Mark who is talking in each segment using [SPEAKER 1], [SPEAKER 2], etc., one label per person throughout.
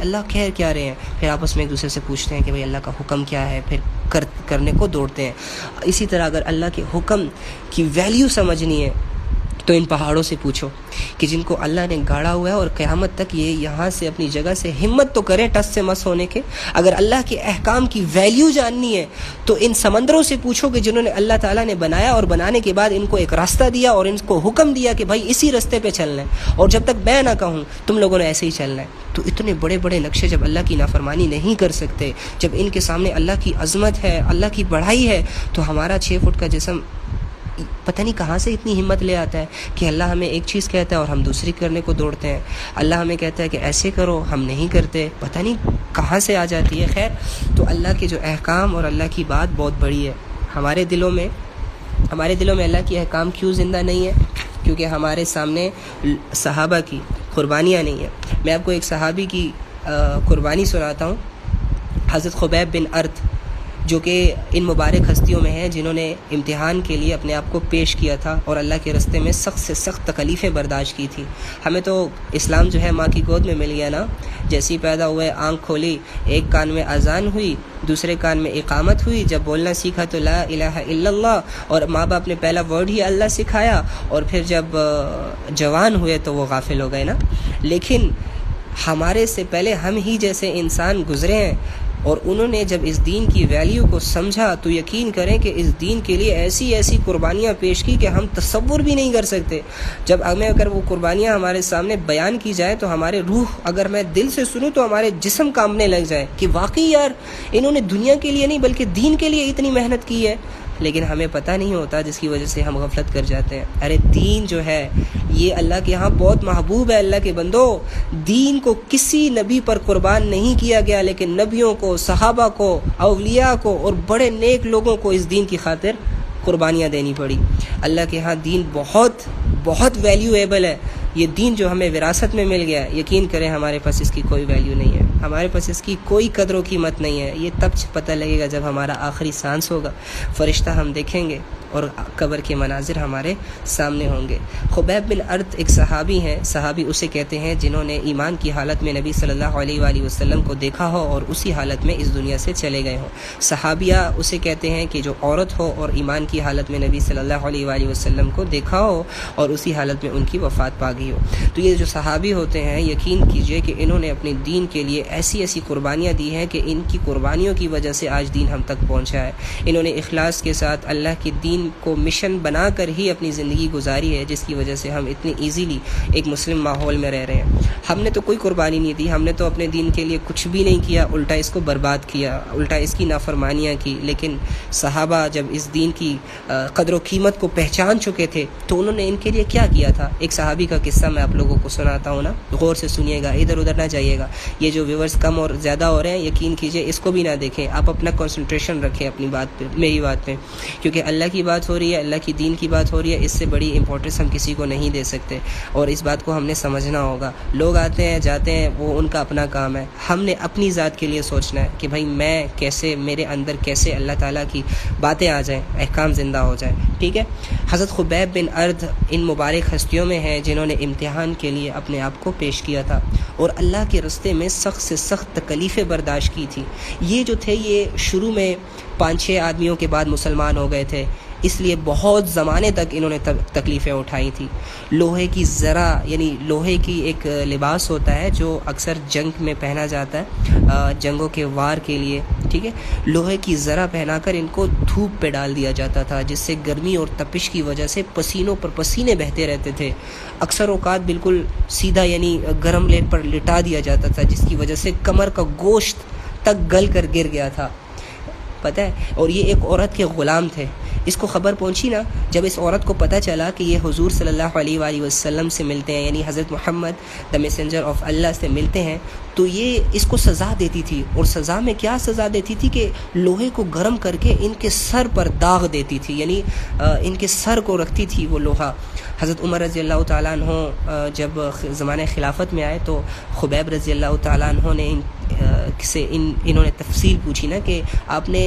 [SPEAKER 1] اللہ کہہ کیا رہے ہیں، پھر آپس میں ایک دوسرے سے پوچھتے ہیں کہ بھئی اللہ کا حکم کیا ہے، پھر کرنے کو دوڑتے ہیں۔ اسی طرح اگر اللہ کے حکم کی ویلیو سمجھنی ہے تو ان پہاڑوں سے پوچھو کہ جن کو اللہ نے گاڑا ہوا ہے، اور قیامت تک یہ یہاں سے اپنی جگہ سے ہمت تو کریں ٹس سے مس ہونے کے۔ اگر اللہ کے احکام کی ویلیو جاننی ہے تو ان سمندروں سے پوچھو کہ جنہوں نے اللہ تعالیٰ نے بنایا، اور بنانے کے بعد ان کو ایک راستہ دیا اور ان کو حکم دیا کہ بھائی اسی راستے پہ چلنا ہے، اور جب تک میں نہ کہوں تم لوگوں نے ایسے ہی چلنا ہے۔ تو اتنے بڑے بڑے نقشے جب اللہ کی نافرمانی نہیں کر سکتے، جب ان کے سامنے اللہ کی عظمت ہے، اللہ کی بڑائی ہے، تو ہمارا 6 فٹ کا جسم پتہ نہیں کہاں سے اتنی ہمت لے آتا ہے کہ اللہ ہمیں ایک چیز کہتا ہے اور ہم دوسری کرنے کو دوڑتے ہیں، اللہ ہمیں کہتا ہے کہ ایسے کرو، ہم نہیں کرتے، پتہ نہیں کہاں سے آ جاتی ہے۔ خیر، تو اللہ کے جو احکام اور اللہ کی بات بہت بڑی ہے۔ ہمارے دلوں میں اللہ کی احکام کیوں زندہ نہیں ہے؟ کیونکہ ہمارے سامنے صحابہ کی قربانیاں نہیں ہیں۔ میں آپ کو ایک صحابی کی قربانی سناتا ہوں، حضرت خبیب بن ارت، جو کہ ان مبارک ہستیوں میں ہیں جنہوں نے امتحان کے لیے اپنے آپ کو پیش کیا تھا اور اللہ کے راستے میں سخت سے سخت تکلیفیں برداشت کی تھی۔ ہمیں تو اسلام جو ہے ماں کی گود میں مل گیا نا، جیسی پیدا ہوئے آنکھ کھولی، ایک کان میں اذان ہوئی، دوسرے کان میں اقامت ہوئی، جب بولنا سیکھا تو لا الہ الا اللہ، اور ماں باپ نے پہلا ورڈ ہی اللہ سکھایا، اور پھر جب جوان ہوئے تو وہ غافل ہو گئے نا۔ لیکن ہمارے سے پہلے ہم ہی جیسے انسان گزرے ہیں، اور انہوں نے جب اس دین کی ویلیو کو سمجھا تو یقین کریں کہ اس دین کے لیے ایسی قربانیاں پیش کی کہ ہم تصور بھی نہیں کر سکتے۔ جب ہمیں اگر وہ قربانیاں ہمارے سامنے بیان کی جائے تو ہمارے روح، اگر میں دل سے سنوں تو ہمارے جسم کانپنے لگ جائے کہ واقعی یار انہوں نے دنیا کے لیے نہیں بلکہ دین کے لیے اتنی محنت کی ہے۔ لیکن ہمیں پتہ نہیں ہوتا، جس کی وجہ سے ہم غفلت کر جاتے ہیں۔ ارے دین جو ہے یہ اللہ کے ہاں بہت محبوب ہے۔ اللہ کے بندو، دین کو کسی نبی پر قربان نہیں کیا گیا، لیکن نبیوں کو، صحابہ کو، اولیاء کو اور بڑے نیک لوگوں کو اس دین کی خاطر قربانیاں دینی پڑی۔ اللہ کے ہاں دین بہت بہت ویلیویبل ہے۔ یہ دین جو ہمیں وراثت میں مل گیا، یقین کریں ہمارے پاس اس کی کوئی ویلیو نہیں ہے، ہمارے پاس اس کی کوئی قدر و قیمت نہیں ہے۔ یہ تب پتہ لگے گا جب ہمارا آخری سانس ہوگا، فرشتہ ہم دیکھیں گے اور قبر کے مناظر ہمارے سامنے ہوں گے۔ خبیب بن ارت ایک صحابی ہیں، صحابی اسے کہتے ہیں جنہوں نے ایمان کی حالت میں نبی صلی اللہ علیہ وآلہ وسلم کو دیکھا ہو اور اسی حالت میں اس دنیا سے چلے گئے ہوں۔ صحابیہ اسے کہتے ہیں کہ جو عورت ہو اور ایمان کی حالت میں نبی صلی اللہ علیہ وآلہ وسلم کو دیکھا ہو اور اسی حالت میں ان کی وفات پا گئی ہو۔ تو یہ جو صحابی ہوتے ہیں، یقین کیجئے کہ انہوں نے اپنے دین کے لیے ایسی قربانیاں دی ہیں کہ ان کی قربانیوں کی وجہ سے آج دین ہم تک پہنچا ہے۔ انہوں نے اخلاص کے ساتھ اللہ کے دین کو مشن بنا کر ہی اپنی زندگی گزاری ہے، جس کی وجہ سے ہم اتنی ایزیلی ایک مسلم ماحول میں رہ رہے ہیں۔ ہم نے تو کوئی قربانی نہیں دی، ہم نے تو اپنے دین کے لیے کچھ بھی نہیں کیا، الٹا اس کو برباد کیا، الٹا اس کی نافرمانیاں کی۔ لیکن صحابہ جب اس دین کی قدر و قیمت کو پہچان چکے تھے تو انہوں نے ان کے لیے کیا کیا تھا۔ ایک صحابی کا قصہ میں آپ لوگوں کو سناتا ہوں نا، غور سے سنیے گا، ادھر ادھر نہ جائیے گا۔ یہ جو ویورز کم اور زیادہ ہو رہے ہیں، یقین کیجئے اس کو بھی نہ دیکھیں، آپ اپنا کنسنٹریشن رکھیں اپنی بات پہ، میری بات پہ، کیونکہ اللہ کی بات ہو رہی ہے، اللہ کی دین کی بات ہو رہی ہے، اس سے بڑی امپورٹنس ہم کسی کو نہیں دے سکتے، اور اس بات کو ہم نے سمجھنا ہوگا۔ لوگ آتے ہیں جاتے ہیں، وہ ان کا اپنا کام ہے، ہم نے اپنی ذات کے لیے سوچنا ہے کہ بھائی میں کیسے، میرے اندر کیسے اللہ تعالیٰ کی باتیں آ جائیں، احکام زندہ ہو جائیں، ٹھیک ہے۔ حضرت خبیب بن ارد ان مبارک ہستیوں میں ہیں جنہوں نے امتحان کے لیے اپنے آپ کو پیش کیا تھا اور اللہ کے راستے میں سخت سے سخت تکلیفیں برداشت کی تھی۔ یہ جو تھے، یہ شروع میں 5-6 آدمیوں کے بعد مسلمان ہو گئے تھے، اس لیے بہت زمانے تک انہوں نے تکلیفیں اٹھائی تھیں۔ لوہے کی ذرہ، یعنی لوہے کی ایک لباس ہوتا ہے جو اکثر جنگ میں پہنا جاتا ہے، جنگوں کے وار کے لیے، ٹھیک ہے۔ لوہے کی ذرہ پہنا کر ان کو دھوپ پہ ڈال دیا جاتا تھا، جس سے گرمی اور تپش کی وجہ سے پسینوں پر پسینے بہتے رہتے تھے۔ اکثر اوقات بالکل سیدھا، یعنی گرم لیٹ پر لٹا دیا جاتا تھا، جس کی وجہ سے کمر کا گوشت تک گل کر گر گیا تھا، پتہ ہے۔ اور یہ ایک عورت کے غلام تھے۔ اس کو خبر پہنچی نا، جب اس عورت کو پتہ چلا کہ یہ حضور صلی اللہ علیہ وآلہ وسلم سے ملتے ہیں، یعنی حضرت محمد دا میسنجر آف اللہ سے ملتے ہیں، تو یہ اس کو سزا دیتی تھی۔ اور سزا میں کیا سزا دیتی تھی کہ لوہے کو گرم کر کے ان کے سر پر داغ دیتی تھی، یعنی ان کے سر کو رکھتی تھی وہ لوہا۔ حضرت عمر رضی اللہ تعالیٰ عنہ جب زمانہ خلافت میں آئے تو خبیب رضی اللہ تعالیٰ عنہ نے انہوں نے تفصیل پوچھی نا کہ آپ نے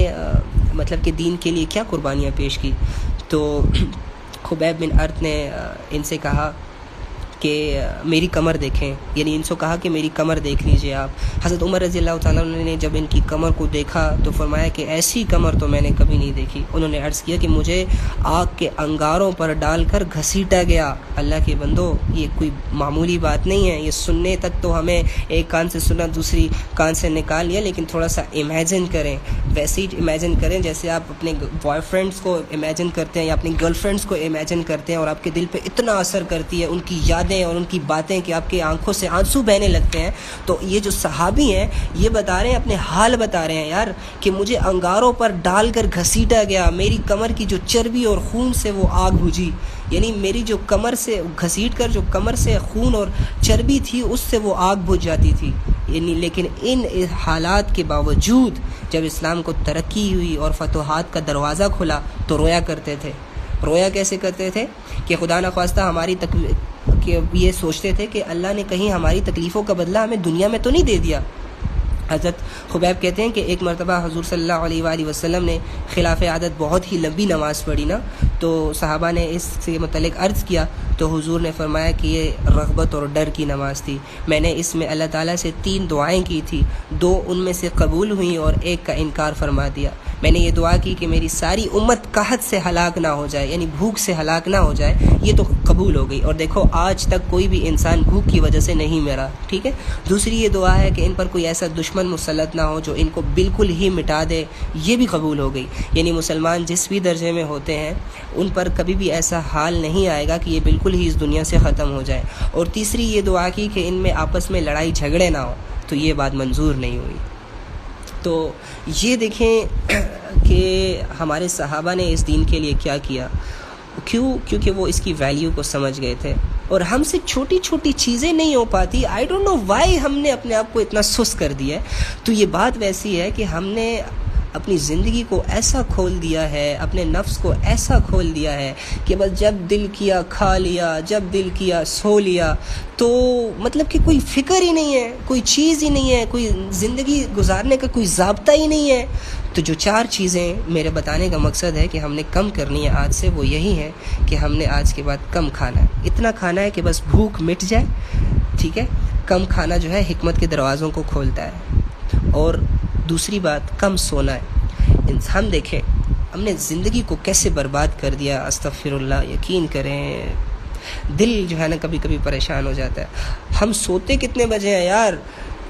[SPEAKER 1] مطلب کہ دین کے لیے کیا قربانیاں پیش کی، تو خبیب بن ارت نے ان سے کہا کہ میری کمر دیکھیں، یعنی ان سے کہا کہ میری کمر دیکھ لیجئے آپ۔ حضرت عمر رضی اللہ تعالیٰ عنہ نے جب ان کی کمر کو دیکھا تو فرمایا کہ ایسی کمر تو میں نے کبھی نہیں دیکھی۔ انہوں نے عرض کیا کہ مجھے آگ کے انگاروں پر ڈال کر گھسیٹا گیا۔ اللہ کے بندو، یہ کوئی معمولی بات نہیں ہے، یہ سننے تک تو ہمیں ایک کان سے سنا دوسری کان سے نکال لیا، لیکن تھوڑا سا امیجن کریں، ویسے ہی امیجن کریں جیسے آپ اپنے بوائے فرینڈس کو امیجن کرتے ہیں یا اپنی گرل فرینڈس کو امیجن کرتے ہیں، اور آپ کے دل پہ اتنا اثر کرتی ہے ان کی یادیں اور ان کی باتیں کہ آپ کی آنکھوں سے آنسو بہنے لگتے ہیں۔ تو یہ جو صحابی ہیں یہ بتا رہے ہیں، اپنے حال بتا رہے ہیں یار، کہ مجھے انگاروں پر ڈال کر گھسیٹا گیا، میری کمر کی جو چربی اور خون سے وہ آگ بجھی، یعنی میری جو کمر سے گھسیٹ کر جو کمر سے خون اور چربی تھی اس سے وہ آگ بجھ جاتی تھی، یعنی لیکن ان حالات کے باوجود جب اسلام کو ترقی ہوئی اور فتوحات کا دروازہ کھلا تو رویا کرتے تھے۔ رویا کیسے کرتے تھے کہ خدا نخواستہ ہماری کہ یہ سوچتے تھے کہ اللہ نے کہیں ہماری تکلیفوں کا بدلہ ہمیں دنیا میں تو نہیں دے دیا۔ حضرت خبیب کہتے ہیں کہ ایک مرتبہ حضور صلی اللہ علیہ وآلہ وسلم نے خلاف عادت بہت ہی لمبی نماز پڑھی نا، تو صحابہ نے اس سے متعلق عرض کیا تو حضور نے فرمایا کہ یہ رغبت اور ڈر کی نماز تھی، میں نے اس میں اللہ تعالیٰ سے 3 دعائیں کی تھی، 2 ان میں سے قبول ہوئیں اور 1 کا انکار فرما دیا۔ میں نے یہ دعا کی کہ میری ساری امت قحط سے ہلاک نہ ہو جائے، یعنی بھوک سے ہلاک نہ ہو جائے، یہ تو قبول ہو گئی، اور دیکھو آج تک کوئی بھی انسان بھوک کی وجہ سے نہیں مرا، ٹھیک ہے۔ دوسری یہ دعا ہے کہ ان پر کوئی ایسا دشمن مسلط نہ ہو جو ان کو بالکل ہی مٹا دے، یہ بھی قبول ہو گئی، یعنی مسلمان جس بھی درجے میں ہوتے ہیں ان پر کبھی بھی ایسا حال نہیں آئے گا کہ یہ بالکل ہی اس دنیا سے ختم ہو جائے۔ اور تیسری یہ دعا کی کہ ان میں آپس میں لڑائی جھگڑے نہ ہو، تو یہ بات منظور نہیں ہوئی۔ تو یہ دیکھیں کہ ہمارے صحابہ نے اس دین کے لیے کیا کیا، کیونکہ وہ اس کی ویلیو کو سمجھ گئے تھے، اور ہم سے چھوٹی چھوٹی چیزیں نہیں ہو پاتی، آئی ڈونٹ نو وائی ہم نے اپنے آپ کو اتنا سست کر دیا ہے۔ تو یہ بات ویسی ہے کہ ہم نے اپنی زندگی کو ایسا کھول دیا ہے، اپنے نفس کو ایسا کھول دیا ہے کہ بس جب دل کیا کھا لیا، جب دل کیا سو لیا، تو مطلب کہ کوئی فکر ہی نہیں ہے، کوئی چیز ہی نہیں ہے، کوئی زندگی گزارنے کا کوئی ضابطہ ہی نہیں ہے۔ تو جو 4 چیزیں میرے بتانے کا مقصد ہے کہ ہم نے کم کرنی ہے آج سے، وہ یہی ہے کہ ہم نے آج کے بعد کم کھانا ہے، اتنا کھانا ہے کہ بس بھوک مٹ جائے، ٹھیک ہے۔ کم کھانا جو ہے حکمت کے دروازوں کو کھولتا ہے۔ اور دوسری بات، کم سونا ہے۔ ہم دیکھیں ہم نے زندگی کو کیسے برباد کر دیا، استغفر اللہ، یقین کریں دل جو ہے نا کبھی کبھی پریشان ہو جاتا ہے۔ ہم سوتے کتنے بجے ہیں یار؟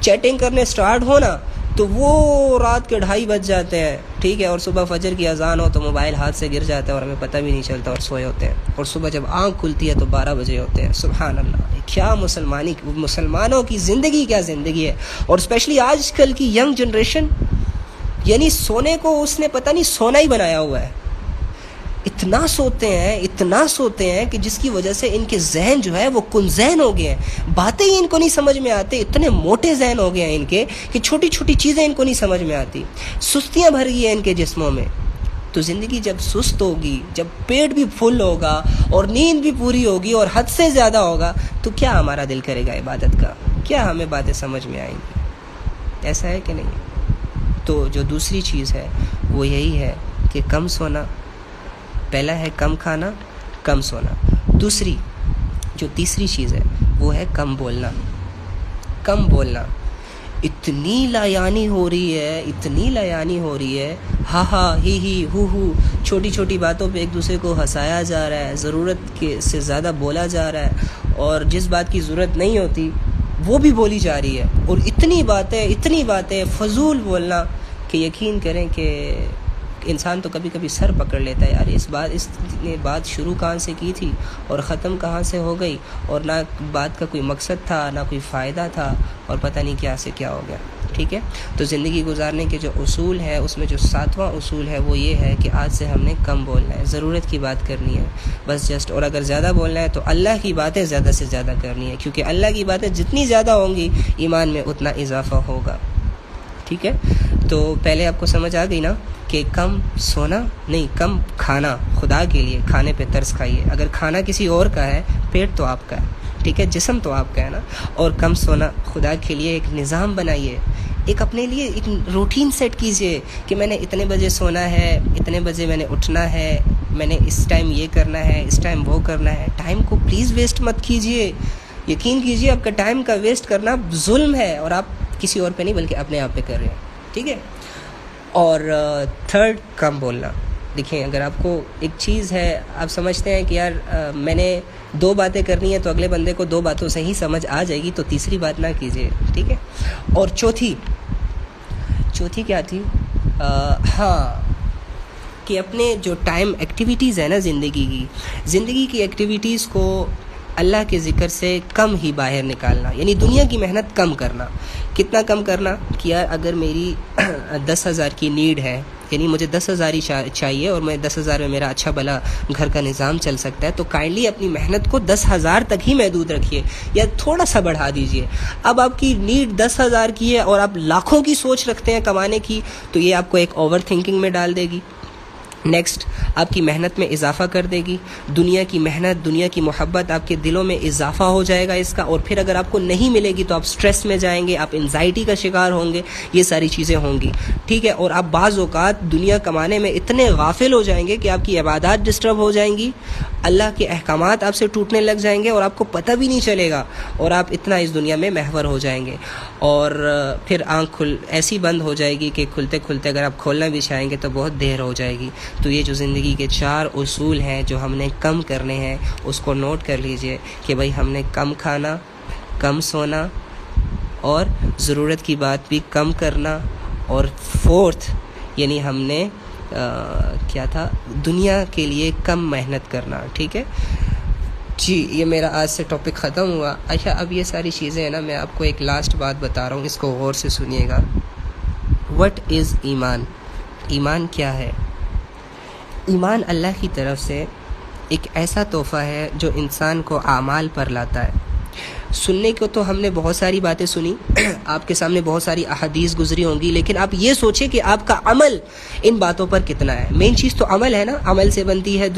[SPEAKER 1] چیٹنگ کرنے سٹارٹ ہونا تو وہ رات کے 2:30 بج جاتے ہیں، ٹھیک ہے، اور صبح فجر کی اذان ہو تو موبائل ہاتھ سے گر جاتا ہے اور ہمیں پتہ بھی نہیں چلتا اور سوئے ہوتے ہیں، اور صبح جب آنکھ کھلتی ہے تو 12 بجے ہوتے ہیں۔ سبحان اللہ، کیا مسلمانوں کی زندگی، کیا زندگی ہے۔ اور اسپیشلی آج کل کی ینگ جنریشن، یعنی سونے کو اس نے پتہ نہیں سونا ہی بنایا ہوا ہے، اتنا سوتے ہیں کہ جس کی وجہ سے ان کے ذہن جو ہے وہ کنذہن ہو گئے ہیں، باتیں ہی ان کو نہیں سمجھ میں آتے، اتنے موٹے ذہن ہو گئے ہیں ان کے کہ چھوٹی چھوٹی چیزیں ان کو نہیں سمجھ میں آتی، سستیاں بھر گئی ہیں ان کے جسموں میں۔ تو زندگی جب سست ہوگی، جب پیٹ بھی فل ہوگا اور نیند بھی پوری ہوگی اور حد سے زیادہ ہوگا، تو کیا ہمارا دل کرے گا عبادت کا؟ کیا ہمیں باتیں سمجھ میں آئیں گی؟ ایسا ہے کہ نہیں؟ تو جو دوسری چیز ہے وہ یہی ہے کہ کم سونا۔ پہلا ہے کم کھانا، کم سونا۔ دوسری جو تیسری چیز ہے وہ ہے کم بولنا۔ کم بولنا، اتنی لایانی ہو رہی ہے، ہاں ہاں ہی ہو، چھوٹی چھوٹی باتوں پہ ایک دوسرے کو ہنسایا جا رہا ہے، ضرورت کے سے زیادہ بولا جا رہا ہے، اور جس بات کی ضرورت نہیں ہوتی وہ بھی بولی جا رہی ہے، اور اتنی باتیں فضول بولنا کہ یقین کریں کہ انسان تو کبھی کبھی سر پکڑ لیتا ہے، یار اس نے بات شروع کہاں سے کی تھی اور ختم کہاں سے ہو گئی، اور نہ بات کا کوئی مقصد تھا نہ کوئی فائدہ تھا، اور پتہ نہیں کیا سے کیا ہو گیا، ٹھیک ہے۔ تو زندگی گزارنے کے جو اصول ہے اس میں جو 7واں اصول ہے وہ یہ ہے کہ آج سے ہم نے کم بولنا ہے، ضرورت کی بات کرنی ہے بس جسٹ، اور اگر زیادہ بولنا ہے تو اللہ کی باتیں زیادہ سے زیادہ کرنی ہے، کیونکہ اللہ کی باتیں جتنی زیادہ ہوں گی ایمان میں اتنا اضافہ ہوگا، ٹھیک ہے۔ تو پہلے آپ کو سمجھ آ گئی نا کہ کم سونا نہیں، کم کھانا، خدا کے لیے کھانے پہ ترس کھائیے، اگر کھانا کسی اور کا ہے پیٹ تو آپ کا ہے، ٹھیک ہے، جسم تو آپ کا ہے نا، اور کم سونا، خدا کے لیے ایک نظام بنائیے، ایک اپنے لیے ایک روٹین سیٹ کیجئے کہ میں نے اتنے بجے سونا ہے، اتنے بجے میں نے اٹھنا ہے، میں نے اس ٹائم یہ کرنا ہے، اس ٹائم وہ کرنا ہے، ٹائم کو پلیز ویسٹ مت کیجئے، یقین کیجیے آپ کا ٹائم کا ویسٹ کرنا ظلم ہے، اور آپ کسی اور پہ نہیں بلکہ اپنے آپ پہ کر رہے ہیں، ٹھیک ہے. اور تھرڈ، کم بولنا. دیکھیں اگر آپ کو ایک چیز ہے، آپ سمجھتے ہیں کہ یار میں نے 2 باتیں کرنی ہے تو اگلے بندے کو 2 باتوں سے ہی سمجھ آ جائے گی، تو تیسری بات نہ کیجیے، ٹھیک ہے. اور چوتھی کیا تھی؟ ہاں، کہ اپنے جو ٹائم ایکٹیویٹیز ہیں نا زندگی کی ایکٹیویٹیز کو اللہ کے ذکر سے کم ہی باہر نکالنا، یعنی دنیا کی محنت کم کرنا. کتنا کم کرنا؟ کہ یار اگر میری 10,000 کی نیڈ ہے، یعنی مجھے 10,000 ہی چاہیے اور میں 10,000 میں میرا اچھا بھلا گھر کا نظام چل سکتا ہے، تو کائنڈلی اپنی محنت کو 10,000 تک ہی محدود رکھیے یا تھوڑا سا بڑھا دیجیے. اب آپ کی نیڈ 10,000 کی ہے اور آپ لاکھوں کی سوچ رکھتے ہیں کمانے کی، تو یہ آپ کو ایک اوور تھنکنگ میں ڈال دے گی. نیکسٹ، آپ کی محنت میں اضافہ کر دے گی. دنیا کی محنت، دنیا کی محبت آپ کے دلوں میں اضافہ ہو جائے گا اس کا، اور پھر اگر آپ کو نہیں ملے گی تو آپ سٹریس میں جائیں گے، آپ انزائٹی کا شکار ہوں گے، یہ ساری چیزیں ہوں گی، ٹھیک ہے. اور آپ بعض اوقات دنیا کمانے میں اتنے غافل ہو جائیں گے کہ آپ کی عبادات ڈسٹرب ہو جائیں گی، اللہ کے احکامات آپ سے ٹوٹنے لگ جائیں گے اور آپ کو پتہ بھی نہیں چلے گا، اور آپ اتنا اس دنیا میں محور ہو جائیں گے. اور پھر آنکھ ایسی بند ہو جائے گی کہ کھلتے کھلتے اگر آپ کھولنا بھی چاہیں گے تو بہت دیر ہو جائے گی. تو یہ جو زندگی کے 4 اصول ہیں جو ہم نے کم کرنے ہیں، اس کو نوٹ کر لیجئے کہ بھائی ہم نے کم کھانا، کم سونا، اور ضرورت کی بات بھی کم کرنا. اور 4تھ، یعنی ہم نے کیا تھا، دنیا کے لیے کم محنت کرنا، ٹھیک ہے جی. یہ میرا آج سے ٹاپک ختم ہوا. اچھا، اب یہ ساری چیزیں ہیں نا، میں آپ کو ایک لاسٹ بات بتا رہا ہوں، اس کو غور سے سنیے گا. وٹ از ایمان؟ ایمان کیا ہے؟ ایمان اللہ کی طرف سے ایک ایسا تحفہ ہے جو انسان کو اعمال پر لاتا ہے. سننے کو تو ہم نے بہت ساری باتیں سنی، آپ کے سامنے بہت ساری احادیث گزری ہوں گی، لیکن آپ یہ سوچیں کہ آپ کا عمل ان باتوں پر کتنا ہے. مین چیز تو عمل ہے نا، عمل سے بنتی ہے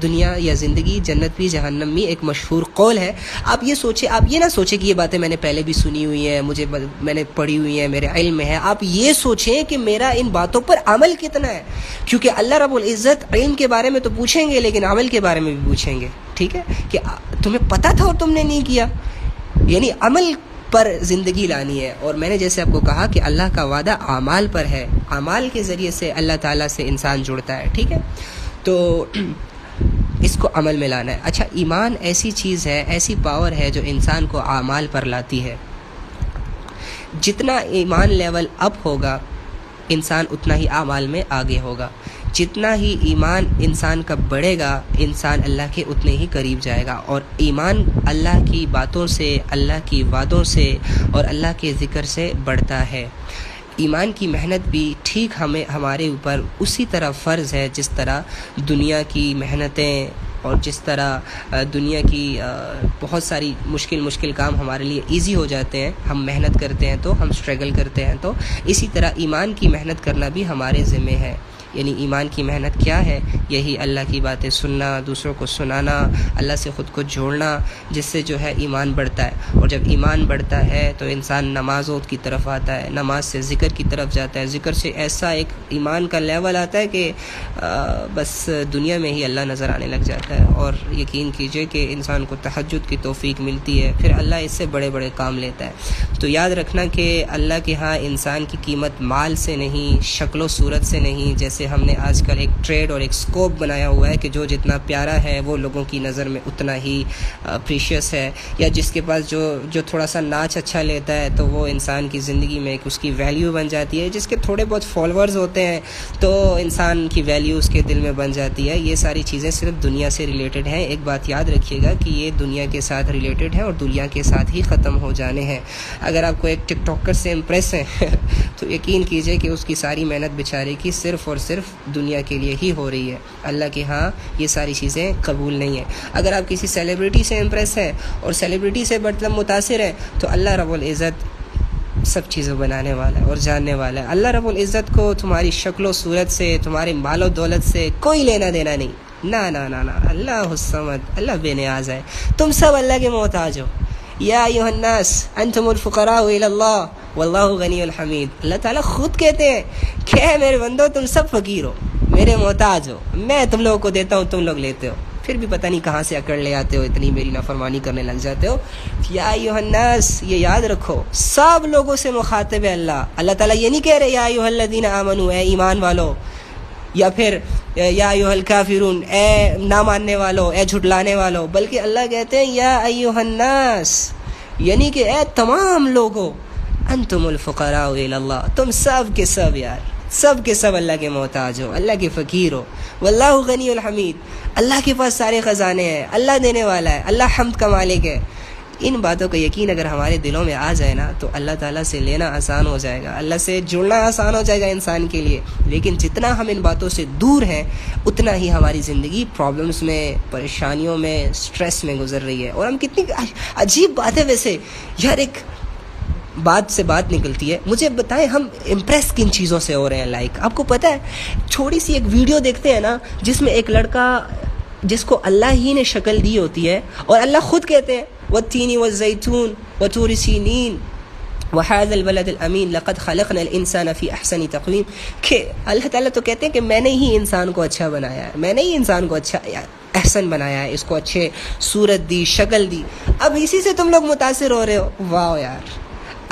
[SPEAKER 1] دنیا یا زندگی، جنت بھی جہنم بھی، ایک مشہور قول ہے. آپ یہ سوچیں، آپ یہ نہ سوچیں کہ یہ باتیں میں نے پہلے بھی سنی ہوئی ہیں، میں نے پڑھی ہوئی ہیں، میرے علم میں ہے. آپ یہ سوچیں کہ میرا ان باتوں پر عمل کتنا ہے، کیونکہ اللہ رب العزت علم کے بارے میں تو پوچھیں گے لیکن عمل کے بارے میں بھی پوچھیں گے، ٹھیک ہے، کہ تمہیں پتہ تھا اور تم نے نہیں کیا. یعنی عمل پر زندگی لانی ہے. اور میں نے جیسے آپ کو کہا کہ اللہ کا وعدہ اعمال پر ہے، اعمال کے ذریعے سے اللہ تعالیٰ سے انسان جڑتا ہے، ٹھیک ہے. تو اس کو عمل میں لانا ہے. اچھا، ایمان ایسی چیز ہے، ایسی پاور ہے جو انسان کو اعمال پر لاتی ہے. جتنا ایمان لیول اپ ہوگا انسان اتنا ہی اعمال میں آگے ہوگا. جتنا ہی ایمان انسان کا بڑھے گا انسان اللہ کے اتنے ہی قریب جائے گا. اور ایمان اللہ کی باتوں سے، اللہ کی وعدوں سے اور اللہ کے ذکر سے بڑھتا ہے. ایمان کی محنت بھی ٹھیک ہمارے اوپر اسی طرح فرض ہے جس طرح دنیا کی محنتیں، اور جس طرح دنیا کی بہت ساری مشکل کام ہمارے لیے ایزی ہو جاتے ہیں، ہم محنت کرتے ہیں تو، ہم سٹرگل کرتے ہیں تو، اسی طرح ایمان کی محنت کرنا بھی ہمارے ذمہ ہے. یعنی ایمان کی محنت کیا ہے؟ یہی اللہ کی باتیں سننا، دوسروں کو سنانا، اللہ سے خود کو جوڑنا، جس سے جو ہے ایمان بڑھتا ہے. اور جب ایمان بڑھتا ہے تو انسان نمازوں کی طرف آتا ہے، نماز سے ذکر کی طرف جاتا ہے، ذکر سے ایسا ایک ایمان کا لیول آتا ہے کہ بس دنیا میں ہی اللہ نظر آنے لگ جاتا ہے. اور یقین کیجئے کہ انسان کو تہجد کی توفیق ملتی ہے، پھر اللہ اس سے بڑے بڑے کام لیتا ہے. تو یاد رکھنا کہ اللہ کے ہاں انسان کی قیمت مال سے نہیں، شکل و صورت سے نہیں. جیسے ہم نے آج کل ایک ٹریڈ اور ایک سکوپ بنایا ہوا ہے کہ جو جتنا پیارا ہے وہ لوگوں کی نظر میں اتنا ہی پریشیس ہے، یا جس کے پاس جو تھوڑا سا ناچ اچھا لیتا ہے تو وہ انسان کی زندگی میں ایک اس کی ویلیو بن جاتی ہے. جس کے تھوڑے بہت فالوورز ہوتے ہیں تو انسان کی ویلیو اس کے دل میں بن جاتی ہے. یہ ساری چیزیں صرف دنیا سے ریلیٹڈ ہیں. ایک بات یاد رکھیے گا کہ یہ دنیا کے ساتھ ریلیٹڈ ہے اور دنیا کے ساتھ ہی ختم ہو جانے ہیں. اگر آپ کو ایک ٹک ٹاکر سے امپریس ہیں تو یقین کیجئے کہ اس کی ساری محنت بیچارے کی صرف اور صرف دنیا کے لیے ہی ہو رہی ہے. اللہ کے ہاں یہ ساری چیزیں قبول نہیں ہیں. اگر آپ کسی سیلیبریٹی سے امپریس ہیں اور سیلیبریٹی سے مطلب متاثر ہیں تو اللہ رب العزت سب چیزیں بنانے والا ہے اور جاننے والا ہے. اللہ رب العزت کو تمہاری شکل و صورت سے، تمہارے مال و دولت سے کوئی لینا دینا نہیں. نا نا نا نا، اللہ الصمد، اللہ بے نیاز ہے. تم سب اللہ کے محتاج ہو. یا ایھا الناس انتم الفقراء الی اللہ واللہ غنی الحمید. اللہ تعالیٰ خود کہتے ہیں کہ اے میرے بندو تم سب فقیر ہو، میرے محتاج ہو، میں تم لوگوں کو دیتا ہوں، تم لوگ لیتے ہو. پھر بھی پتہ نہیں کہاں سے اکڑ لے آتے ہو، اتنی میری نافرمانی کرنے لگ جاتے ہو. یا ایھا الناس، یہ یاد رکھو سب لوگوں سے مخاطب ہے اللہ. اللہ تعالیٰ یہ نہیں کہہ رہے یا ایھا الذین آمنوا، اے ایمان والو، یا پھر یا ایھا الکافرون، اے نہ ماننے والو، اے جھٹلانے والو، بلکہ اللہ کہتے ہیں یا ایھا الناس، یعنی کہ اے تمام لوگوں، انتم الفقراء الی اللہ، تم سب کے سب یار، سب کے سب اللہ کے محتاج ہو، اللہ کے فقیر ہو. واللہ غنی الحمید، اللہ کے پاس سارے خزانے ہیں، اللہ دینے والا ہے، اللہ حمد کا مالک ہے. ان باتوں کا یقین اگر ہمارے دلوں میں آ جائے نا تو اللہ تعالیٰ سے لینا آسان ہو جائے گا، اللہ سے جڑنا آسان ہو جائے گا انسان کے لیے. لیکن جتنا ہم ان باتوں سے دور ہیں اتنا ہی ہماری زندگی پرابلمس میں، پریشانیوں میں، سٹریس میں گزر رہی ہے. اور ہم کتنی عجیب بات ہے ویسے یار، ایک بات سے بات نکلتی ہے. مجھے بتائیں ہم امپریس کن چیزوں سے ہو رہے ہیں؟ لائک آپ کو پتہ ہے چھوٹی سی ایک ویڈیو دیکھتے ہیں نا جس میں ایک لڑکا جس کو اللہ ہی نے شکل دی ہوتی ہے، اور اللہ خود کہتے ہیں والتین والزیتون وطور سینین وهذا البلد الامین لقد خلقنا الانسان فی احسن تقویم، کہ اللہ تعالیٰ تو کہتے ہیں کہ میں نے ہی انسان کو اچھا بنایا ہے، میں نے ہی انسان کو اچھا احسن بنایا ہے، اس کو اچھے صورت دی، شکل دی. اب اسی سے تم لوگ متاثر ہو رہے ہو. واو یار،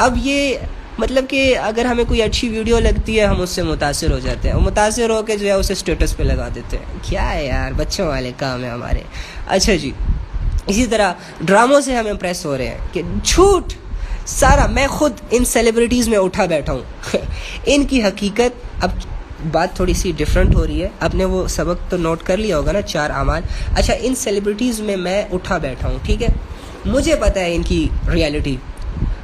[SPEAKER 1] اب یہ مطلب کہ اگر ہمیں کوئی اچھی ویڈیو لگتی ہے ہم اس سے متاثر ہو جاتے ہیں، اور متاثر ہو کے جو ہے اسے اسٹیٹس پہ لگا دیتے ہیں. کیا ہے یار، بچوں والے کام ہے ہمارے. اچھا جی، اسی طرح ڈراموں سے ہم امپریس ہو رہے ہیں کہ جھوٹ سارا. میں خود ان سیلیبریٹیز میں اٹھا بیٹھا ہوں ان کی حقیقت. اب بات تھوڑی سی ڈیفرنٹ ہو رہی ہے، آپ نے وہ سبق تو نوٹ کر لیا ہوگا نا، 4 اعمال. اچھا، ان سیلیبریٹیز میں اٹھا بیٹھا ہوں، ٹھیک ہے. مجھے پتہ ہے ان کی ریالٹی،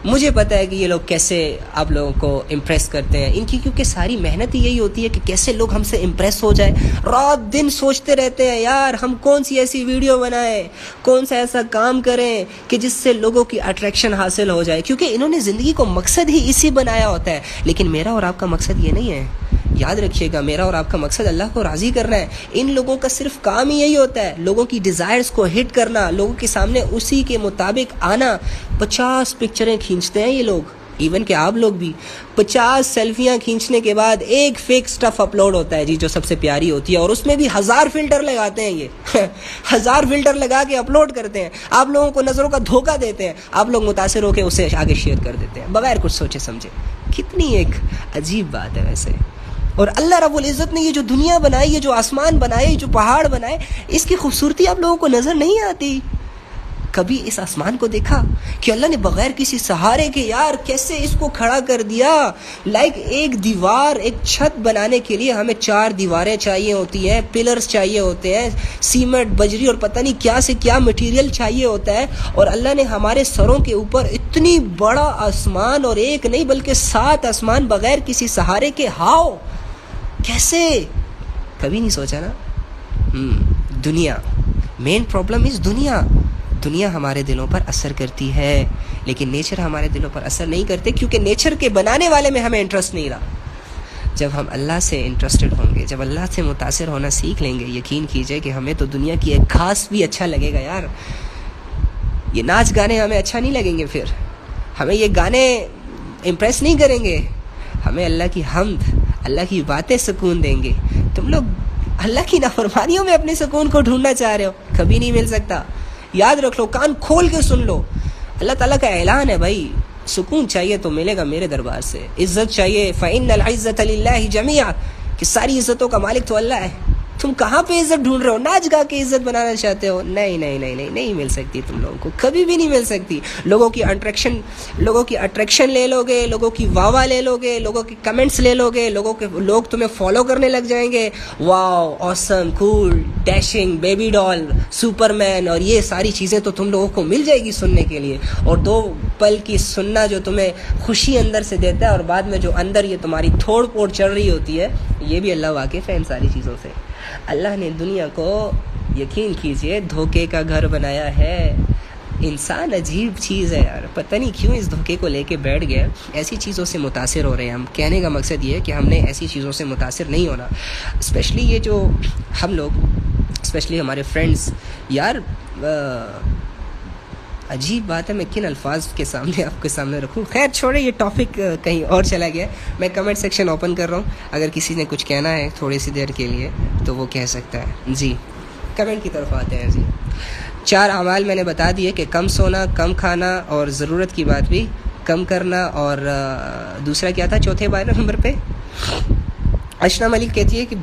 [SPEAKER 1] مجھے پتہ ہے کہ یہ لوگ کیسے آپ لوگوں کو امپریس کرتے ہیں. ان کی کیونکہ ساری محنت یہی ہوتی ہے کہ کیسے لوگ ہم سے امپریس ہو جائے. رات دن سوچتے رہتے ہیں یار ہم کون سی ایسی ویڈیو بنائیں، کون سا ایسا کام کریں کہ جس سے لوگوں کی اٹریکشن حاصل ہو جائے، کیونکہ انہوں نے زندگی کو مقصد ہی اسی بنایا ہوتا ہے. لیکن میرا اور آپ کا مقصد یہ نہیں ہے، یاد رکھیے گا، میرا اور آپ کا مقصد اللہ کو راضی کرنا ہے. ان لوگوں کا صرف کام ہی یہی ہوتا ہے، لوگوں کی ڈیزائرز کو ہٹ کرنا، لوگوں کے سامنے اسی کے مطابق آنا. 50 پکچریں کھینچتے ہیں یہ لوگ، ایون کہ آپ لوگ بھی 50 سیلفیاں کھینچنے کے بعد ایک فیک سٹف اپلوڈ ہوتا ہے جی، جو سب سے پیاری ہوتی ہے، اور اس میں بھی 1000 فلٹر لگاتے ہیں یہ 1000 فلٹر لگا کے اپلوڈ کرتے ہیں. آپ لوگوں کو نظروں کا دھوکہ دیتے ہیں، آپ لوگ متاثر ہو کے اسے آگے شیئر کر دیتے ہیں بغیر کچھ سوچے سمجھے. کتنی ایک عجیب بات ہے ویسے. اور اللہ رب العزت نے یہ جو دنیا بنائی، یہ جو آسمان بنائے، یہ جو پہاڑ بنائے، اس کی خوبصورتی آپ لوگوں کو نظر نہیں آتی. کبھی اس آسمان کو دیکھا کہ اللہ نے بغیر کسی سہارے کے یار کیسے اس کو کھڑا کر دیا. لائک ایک دیوار، ایک چھت بنانے کے لیے ہمیں 4 دیواریں چاہیے ہوتی ہیں، پلرز چاہیے ہوتے ہیں، سیمنٹ، بجری اور پتہ نہیں کیا سے کیا مٹیریل چاہیے ہوتا ہے. اور اللہ نے ہمارے سروں کے اوپر اتنی بڑا آسمان، اور ایک نہیں بلکہ 7 آسمان بغیر کسی سہارے کے. ہاؤ، کیسے؟ کبھی نہیں سوچا نا. دنیا، مین پرابلم از دنیا. دنیا ہمارے دلوں پر اثر کرتی ہے، لیکن نیچر ہمارے دلوں پر اثر نہیں کرتے، کیونکہ نیچر کے بنانے والے میں ہمیں انٹرسٹ نہیں رہا. جب ہم اللہ سے انٹرسٹڈ ہوں گے، جب اللہ سے متاثر ہونا سیکھ لیں گے، یقین کیجئے کہ ہمیں تو دنیا کی ایک گھاس بھی اچھا لگے گا یار. یہ ناچ گانے ہمیں اچھا نہیں لگیں گے، پھر ہمیں یہ گانے امپریس نہیں کریں گے. ہمیں اللہ کی حمد، اللہ کی باتیں سکون دیں گے. تم لوگ اللہ کی نافرمانیوں میں اپنے سکون کو ڈھونڈنا چاہ رہے ہو، کبھی نہیں مل سکتا. یاد رکھ لو، کان کھول کے سن لو. اللہ تعالیٰ کا اعلان ہے بھائی، سکون چاہیے تو ملے گا میرے دربار سے. عزت چاہیے فَإِنَّ الْعِزَّةَ لِلَّهِ جَمِيعًا، کہ ساری عزتوں کا مالک تو اللہ ہے. تم کہاں پہ عزت ڈھونڈ رہے ہو؟ ناچ گا کے عزت بنانا چاہتے ہو؟ نہیں نہیں نہیں نہیں نہیں مل سکتی تم لوگوں کو، کبھی بھی نہیں مل سکتی. لوگوں کی اٹریکشن لے لو گے، لوگوں کی واہ لے لو گے، لوگوں کی کمنٹس لے لو گے، لوگ تمہیں فالو کرنے لگ جائیں گے. واو، آسم، کول، ڈیشنگ، بیبی ڈال، سپر مین، اور یہ ساری چیزیں تو تم لوگوں کو مل جائے گی سننے کے لیے. اور 2 پل کی سننا جو تمہیں خوشی اندر سے دیتا ہے، اور بعد میں جو اندر یہ تمہاری تھوڑ پھوڑ چڑھ رہی ہوتی ہے، یہ بھی اللہ واقف ہے ان ساری چیزوں سے. اللہ نے دنیا کو، یقین کیجئے، دھوکے کا گھر بنایا ہے. انسان عجیب چیز ہے یار، پتہ نہیں کیوں اس دھوکے کو لے کے بیٹھ گیا. ایسی چیزوں سے متاثر ہو رہے ہیں ہم. کہنے کا مقصد یہ ہے کہ ہم نے ایسی چیزوں سے متاثر نہیں ہونا. اسپیشلی یہ جو ہم لوگ، اسپیشلی ہمارے فرینڈز یار، عجیب بات ہے میں کن الفاظ کے سامنے آپ کے سامنے رکھوں. خیر چھوڑے، یہ ٹاپک کہیں اور چلا گیا. میں کمنٹ سیکشن اوپن کر رہا ہوں، اگر کسی نے کچھ کہنا ہے تھوڑی سی دیر کے لیے تو وہ کہہ سکتا ہے. جی کمنٹ کی طرف آتے ہیں جی. 4 اعمال میں نے بتا دیے کہ کم سونا، کم کھانا اور ضرورت کی بات بھی کم کرنا. اور دوسرا کیا تھا چوتھے نمبر پہ؟ اشنا ملک کہتی ہے کہ